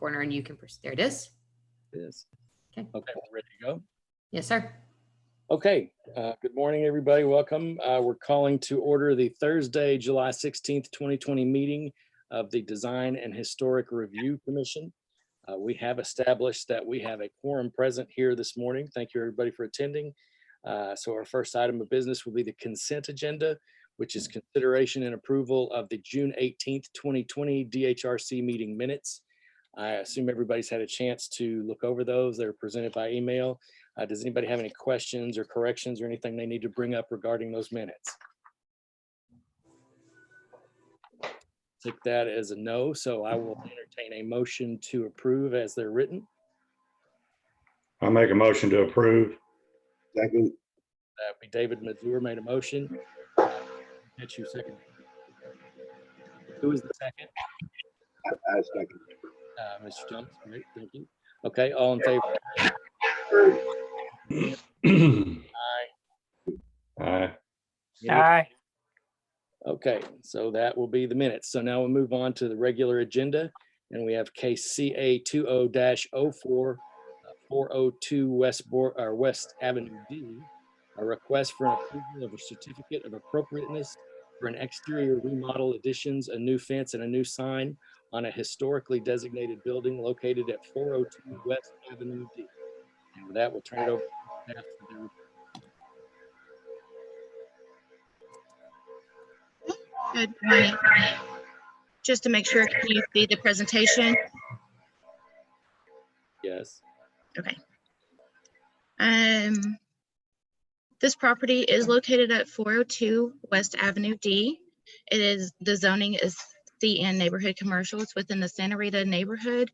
corner and you can proceed. There it is. Yes. Okay. Okay, we're ready to go. Yes, sir. Okay, good morning, everybody. Welcome. We're calling to order the Thursday, July 16th, 2020 meeting of the Design and Historic Review Commission. We have established that we have a quorum present here this morning. Thank you, everybody, for attending. So our first item of business will be the consent agenda, which is consideration and approval of the June 18th, 2020 DHRC meeting minutes. I assume everybody's had a chance to look over those. They're presented by email. Does anybody have any questions or corrections or anything they need to bring up regarding those minutes? Take that as a no, so I will entertain a motion to approve as they're written. I'll make a motion to approve. Second. That would be David Mazur made a motion. Get you second. Who is the second? I second. Mr. Jones, great, thank you. Okay, all in favor? Aye. Aye. Okay, so that will be the minutes. So now we'll move on to the regular agenda, and we have case CA 20-04 402 West Avenue D, a request for an approval of a certificate of appropriateness for an exterior remodel, additions, a new fence, and a new sign on a historically designated building located at 402 West Avenue D. And with that, we'll turn it over to staff for their Good morning. Just to make sure, can you see the presentation? yes. Okay. This property is located at 402 West Avenue D. The zoning is CN neighborhood commercial. It's within the Santa Rita neighborhood,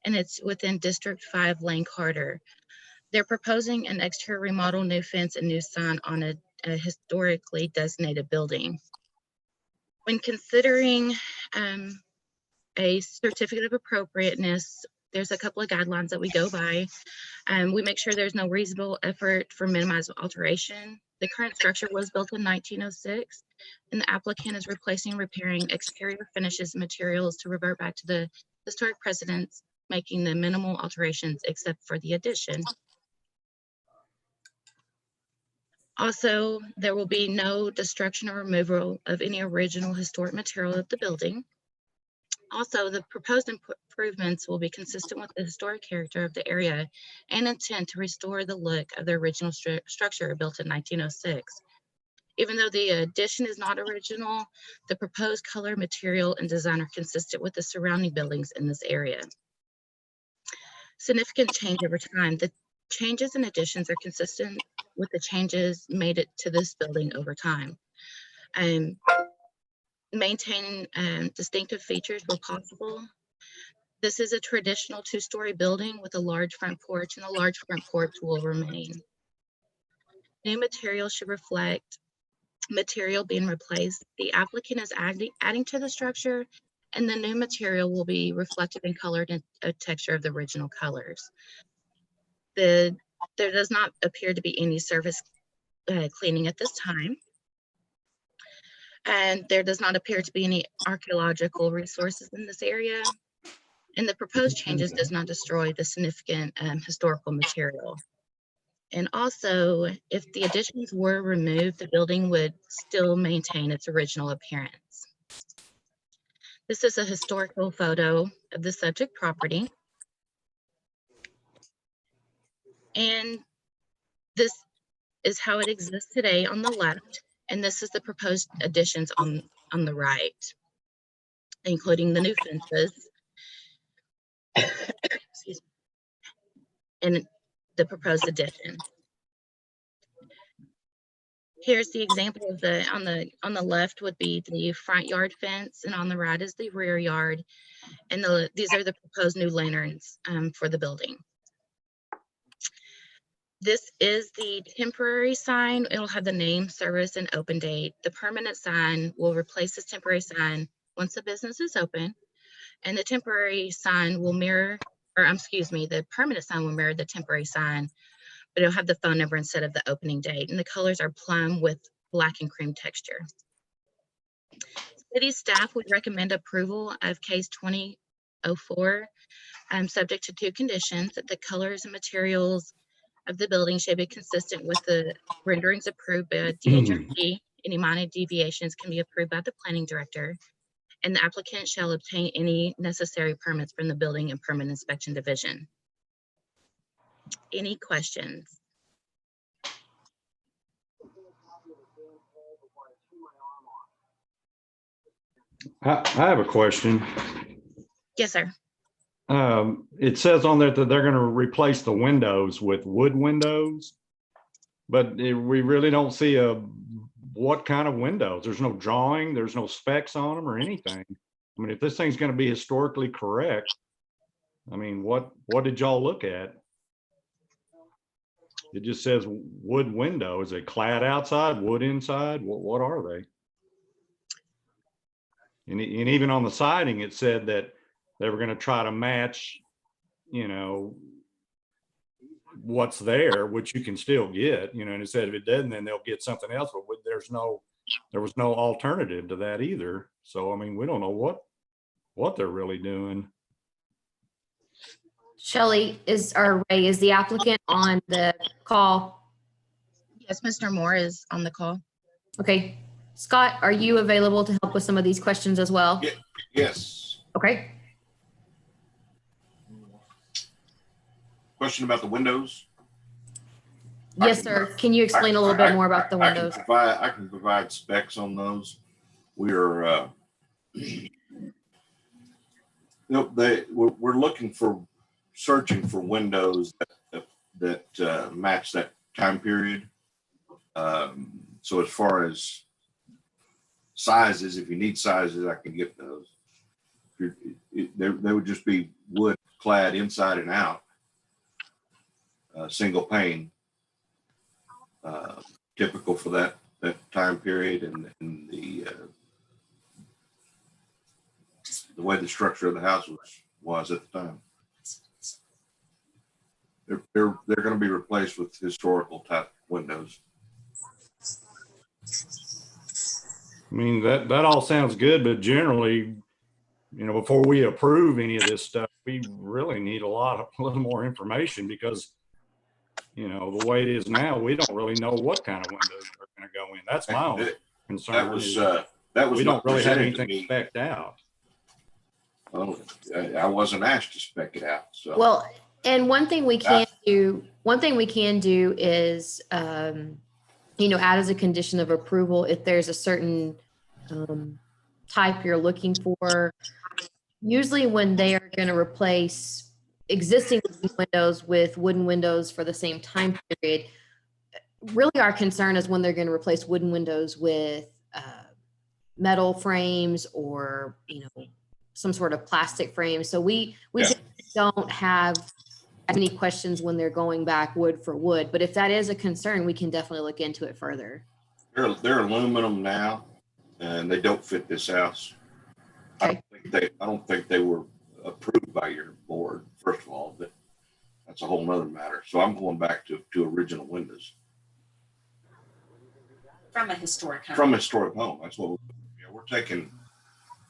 and it's within District 5 Lane Carter. They're proposing an exterior remodel, new fence, and new sign on a historically designated building. When considering a certificate of appropriateness, there's a couple of guidelines that we go by. We make sure there's no reasonable effort for minimized alteration. The current structure was built in 1906, and the applicant is replacing and repairing exterior finishes and materials to revert back to the historic precedents, making the minimal alterations except for the addition. Also, there will be no destruction or removal of any original historic material of the building. Also, the proposed improvements will be consistent with the historic character of the area and intend to restore the look of the original structure built in 1906. Even though the addition is not original, the proposed color, material, and design are consistent with the surrounding buildings in this area. Significant change over time. The changes and additions are consistent with the changes made it to this building over time. Maintaining distinctive features where possible. This is a traditional two-story building with a large front porch, and the large front porch will remain. New material should reflect material being replaced. The applicant is adding to the structure, and the new material will be reflected and colored in a texture of the original colors. There does not appear to be any surface cleaning at this time. And there does not appear to be any archaeological resources in this area. And the proposed changes does not destroy the significant historical material. And also, if the additions were removed, the building would still maintain its original appearance. This is a historical photo of the subject property. And this is how it exists today on the left. And this is the proposed additions on the right, including the new fences excuse me, and the proposed addition. Here's the example of on the left would be the front yard fence, and on the right is the rear yard. And these are the proposed new lanterns for the building. This is the temporary sign. It'll have the name, service, and open date. The permanent sign will replace this temporary sign once the business is open. And the temporary sign will mirror, the permanent sign will mirror the temporary sign, but it'll have the phone number instead of the opening date. And the colors are plum with black and cream texture. City staff would recommend approval of case 04, subject to two conditions: that the colors and materials of the building should be consistent with the renderings approved by DHRD. Any minor deviations can be approved by the planning director, and the applicant shall obtain any necessary permits from the Building and Permit Inspection Division. Any questions? I have a question. Yes, sir. It says on there that they're going to replace the windows with wood windows, but we really don't see what kind of windows. There's no drawing, there's no specs on them or anything. I mean, if this thing's going to be historically correct, I mean, what did y'all look at? It just says wood window. Is it clad outside, wood inside? What are they? And even on the siding, it said that they were going to try to match, you know, what's there, which you can still get, you know, and it said if it doesn't, then they'll get something else. But there was no alternative to that either. So, I mean, we don't know what they're really doing. Shelley is the applicant on the call? Yes, Mr. Moore is on the call. Okay. Scott, are you available to help with some of these questions as well? Yes. Okay. Question about the windows? Yes, sir. Can you explain a little bit more about the windows? I can provide specs on those. We are, we're searching for windows that match that time period. So as far as sizes, if you need sizes, I can get those. They would just be wood clad inside and out, single pane, typical for that time period, and the way the structure of the house was at the time. They're going to be replaced with historical type windows. I mean, that all sounds good, but generally, you know, before we approve any of this stuff, we really need a little more information because, you know, the way it is now, we don't really know what kind of windows are going to go in. That's my only concern. That was we don't really have anything to spec'd out. Well, I wasn't asked to spec it out. So. Well, and one thing we can do is, you know, add as a condition of approval, if there's a certain type you're looking for. Usually when they are going to replace existing windows with wooden windows for the same time period, really our concern is when they're going to replace wooden windows with metal frames or, you know, some sort of plastic frame. So we don't have as many questions when they're going back wood for wood, but if that is a concern, we can definitely look into it further. They're aluminum now, and they don't fit this house. Okay. I don't think they were approved by your board, first of all, but that's a whole nother matter. So I'm going back to original windows. From a historic home. From a historic home. That's what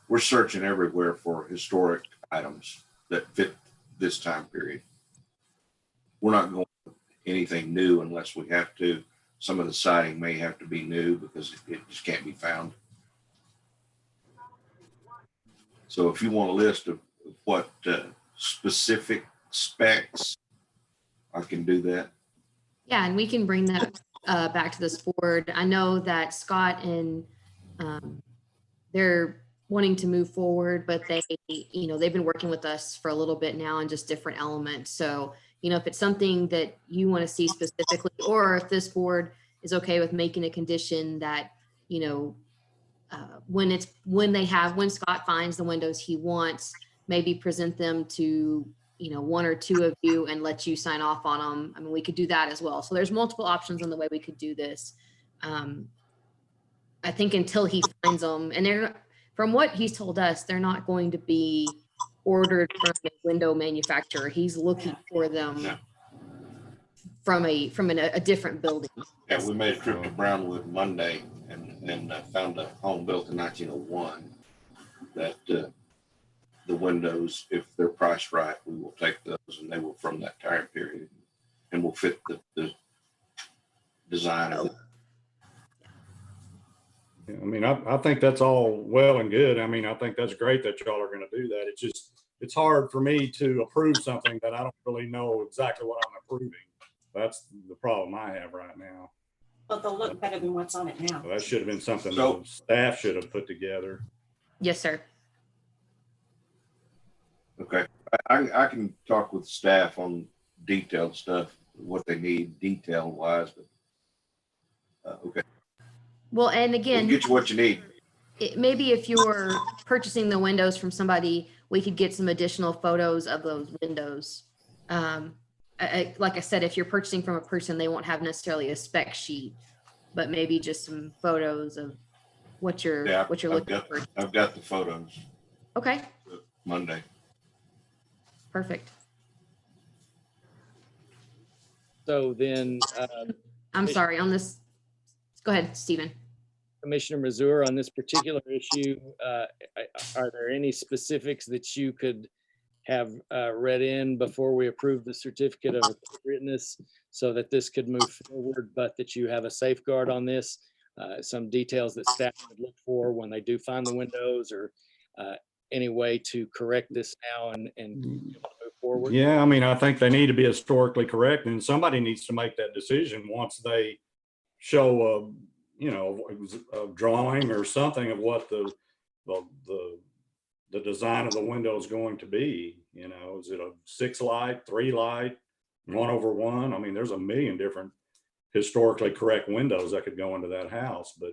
we're searching everywhere for historic items that fit this time period. We're not going with anything new unless we have to. Some of the siding may have to be new because it just can't be found. So if you want a list of what specific specs, I can do that. Yeah, and we can bring that back to this board. I know that Scott and they're wanting to move forward, but they've been working with us for a little bit now on just different elements. So, you know, if it's something that you want to see specifically, or if this board is okay with making a condition that, you know, when Scott finds the windows he wants, maybe present them to, you know, one or two of you and let you sign off on them. I mean, we could do that as well. So there's multiple options on the way we could do this. I think until he finds them, and from what he's told us, they're not going to be ordered from a window manufacturer. He's looking for them from a different building. Yeah, we made a trip to Brownwood Monday and found a home built in 1901 that the windows, if they're priced right, we will take those, and they will from that time period, and will fit the design of it. I mean, I think that's all well and good. I mean, I think that's great that y'all are gonna do that. It's just, it's hard for me to approve something that I don't really know exactly what I'm approving. That's the problem I have right now. But they'll look better than what's on it now. So that should have been something So- the staff should have put together. Yes, sir. Okay, I can talk with staff on detailed stuff, what they need detail wise, but okay, Well, and we'll again, get you what you need. maybe if you're purchasing the windows from somebody, we could get some additional photos of those windows. Like I said, if you're purchasing from a person, they won't have necessarily a spec sheet, but maybe just some photos of what you're Yeah, looking for. I've got the photos Okay, Monday. perfect. So then, I'm sorry on this. Go ahead, Stephen. Commissioner Mazur, on this particular issue, are there any specifics that you could have read in before we approve the certificate of appropriateness so that this could move forward, but that you have a safeguard on this? Some details that staff would look for when they do find the windows, or any way to correct this now and move forward? Yeah, I mean, I think they need to be historically correct, and somebody needs to make that decision once they show a, you know, a drawing or something of what the design of the window is going to be. You know, is it a 6 light, 3 light, 1/1? I mean, there's a million different historically correct windows that could go into that house, but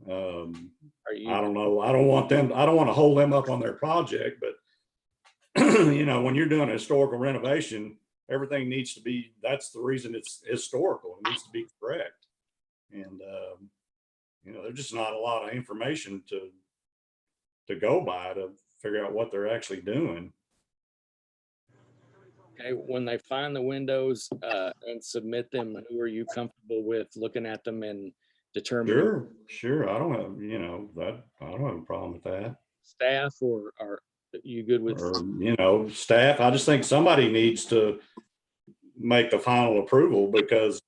Are you? I don't know. I don't want to hold them up on their project, but you know, when you're doing a historical renovation, everything needs to be, that's the reason it's historical. It needs to be correct. And, you know, there's just not a lot of information to go by to figure out what they're actually doing. Okay, when they find the windows and submit them, who are you comfortable with looking at them and determining? Sure. I don't have, you know, I don't have a problem with that. Staff, or are you good with? Or, you know, staff. I just think somebody needs to make the final approval, because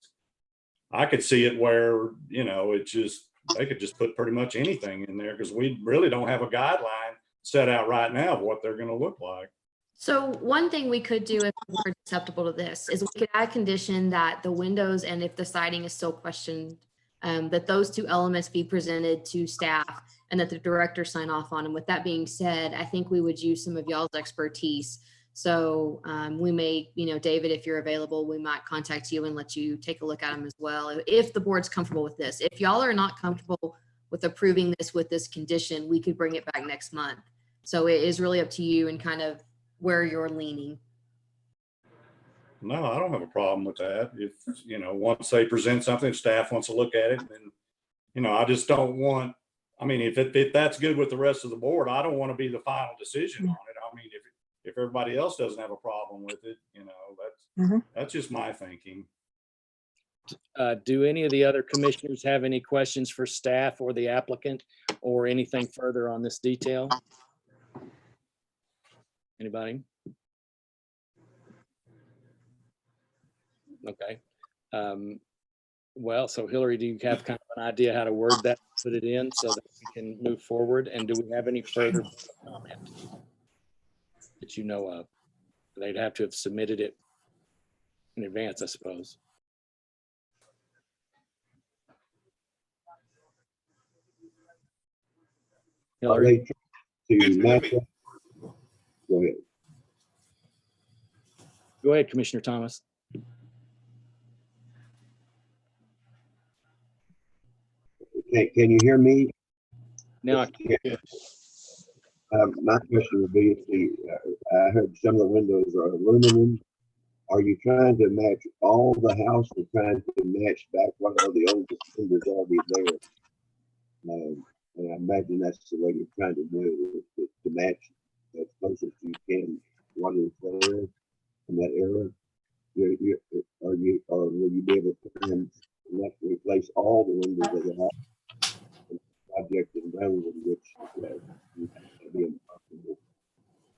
I could see it where, you know, it just, they could just put pretty much anything in there, because we really don't have a guideline set out right now of what they're going to look like. So one thing we could do if we're acceptable to this is we could add condition that the windows, and if the siding is still questioned, that those two elements be presented to staff and that the director sign off on them. With that being said, I think we would use some of y'all's expertise. So we may, you know, David, if you're available, we might contact you and let you take a look at them as well, if the board's comfortable with this. If y'all are not comfortable with approving this with this condition, we could bring it back next month. So it is really up to you and kind of where you're leaning. No, I don't have a problem with that. If, you know, once they present something, staff wants to look at it, then, you know, I just don't want, I mean, if that's good with the rest of the board, I don't want to be the final decision on it. I mean, if everybody else doesn't have a problem with it, you know, that's just my thinking. Do any of the other commissioners have any questions for staff or the applicant, or anything further on this detail? Anybody? Okay. Well, so Hillary, do you have kind of an idea how to word that, put it in so that we can move forward? And do we have any further comment that you know of? They'd have to have submitted it in advance, I suppose. Are Hillary? they to match up? Go ahead. Go ahead, Commissioner Thomas. Can you hear me? Now, Yeah. My question would be, I heard some of the windows are aluminum. Are you trying to match all the house, or trying to match back what are the oldest windows already there? And I imagine that's the way you're trying to do it, is to match as close as you can what is there from that era. Or will you be able to replace all the windows of the house? Project in Brownwood, which would be impossible.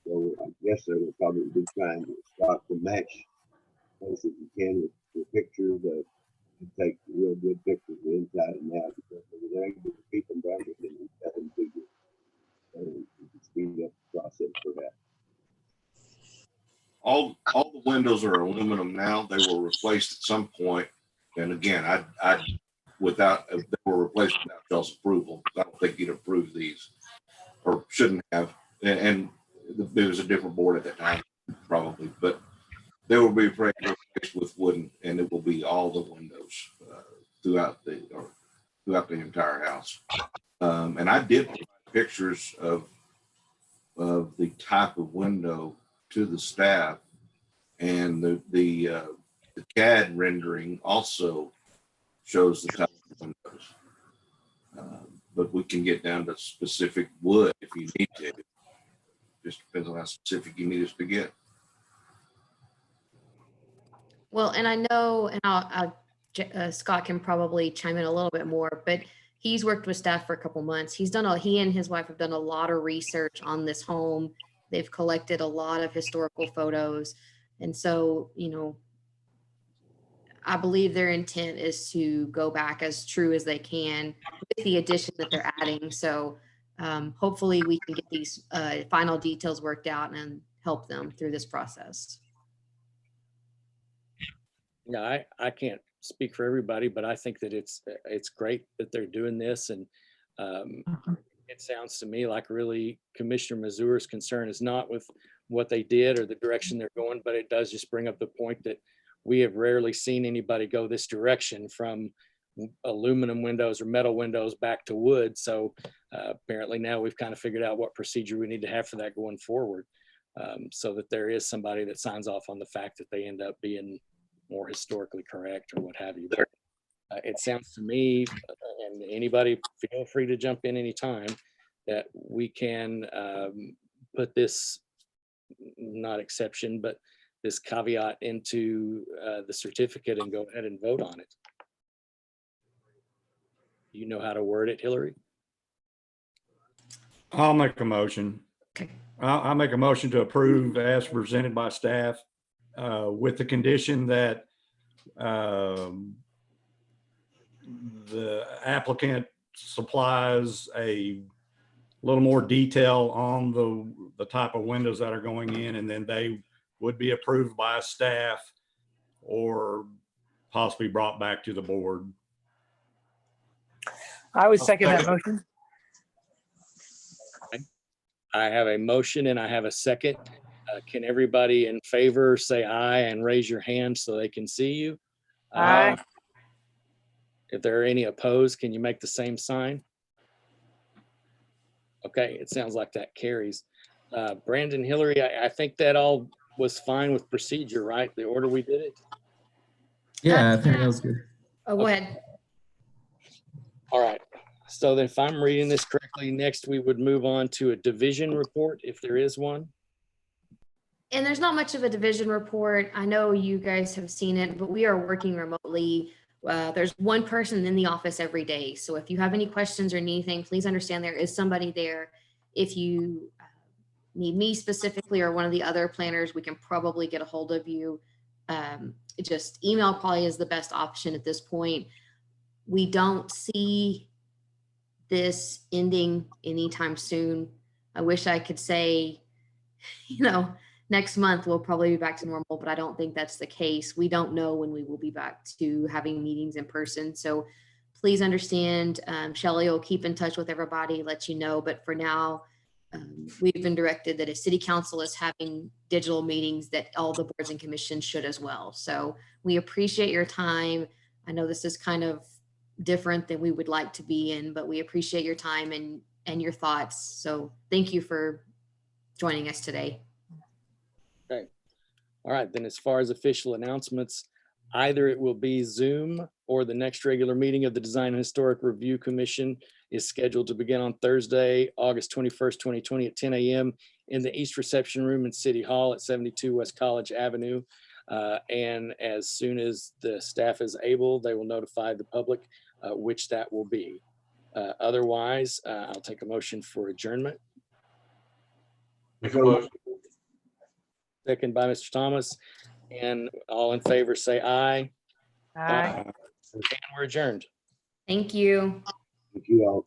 So I guess they will probably be trying to start to match as you can with pictures and take real good pictures of the inside and out, because they're able to keep them branded and set them to you. So you can speed up the process for that. All the windows are aluminum now. They were replaced at some point. And again, they were replaced without y'all's approval. I don't think you'd approve these, or shouldn't have. And it was a different board at that time, probably, but they will be replaced with wooden, and it will be all the windows throughout the entire house. And I did provide pictures of the type of window to the staff, and the CAD rendering also shows the type of windows. But we can get down to specific wood if you need to. Just depends on how specific you need us to get. Well, and I know, and Scott can probably chime in a little bit more, but he's worked with staff for a couple months. He and his wife have done a lot of research on this home. They've collected a lot of historical photos. And so, I believe their intent is to go back as true as they can with the addition that they're adding. So hopefully we can get these final details worked out and help them through this process. Yeah, I can't speak for everybody, but I think that it's great that they're doing this. And it sounds to me like really Commissioner Mazur's concern is not with what they did or the direction they're going, but it does just bring up the point that we have rarely seen anybody go this direction from aluminum windows or metal windows back to wood. So apparently now we've kind of figured out what procedure we need to have for that going forward, so that there is somebody that signs off on the fact that they end up being more historically correct or what have you. But it sounds to me, and anybody feel free to jump in anytime, that we can put this, not exception, but this caveat into the certificate and go ahead and vote on it. You know how to word it, Hillary? I'll make a motion. Okay. I'll make a motion to approve as presented by staff with the condition that the applicant supplies a little more detail on the type of windows that are going in, and then they would be approved by staff or possibly brought back to the board. I would second that motion. I have a motion and I have a second. Can everybody in favor say aye and raise your hand so they can see you? Aye. If there are any opposed, can you make the same sign? Okay, it sounds like that carries. Brandon, Hillary, I think that all was fine with procedure, right? The order we did it? Yeah, I think that was good. Oh, go ahead. All right. So then if I'm reading this correctly, next we would move on to a division report, if there is one. And there's not much of a division report. I know you guys have seen it, but we are working remotely. There's one person in the office every day. So if you have any questions or need anything, please understand there is somebody there. If you need me specifically or one of the other planners, we can probably get a hold of you. Just email probably is the best option at this point. We don't see this ending anytime soon. I wish I could say, next month we'll probably be back to normal, but I don't think that's the case. We don't know when we will be back to having meetings in person. So please understand, Shelley will keep in touch with everybody, let you know. But for now, we've been directed that if city council is having digital meetings, that all the boards and commissions should as well. So we appreciate your time. I know this is kind of different than we would like to be in, but we appreciate your time and your thoughts. So thank you for joining us today. Okay. All right. Then as far as official announcements, either it will be Zoom or the next regular meeting of the Design and Historic Review Commission is scheduled to begin on Thursday, August 21st, 2020 at 10 a.m. in the East Reception Room in City Hall at 72 West College Avenue. And as soon as the staff is able, they will notify the public which that will be. Otherwise, I'll take a motion for adjournment. So, second by Mr. Thomas. And all in favor, say aye. Aye. And we're adjourned. Thank you. Thank you all.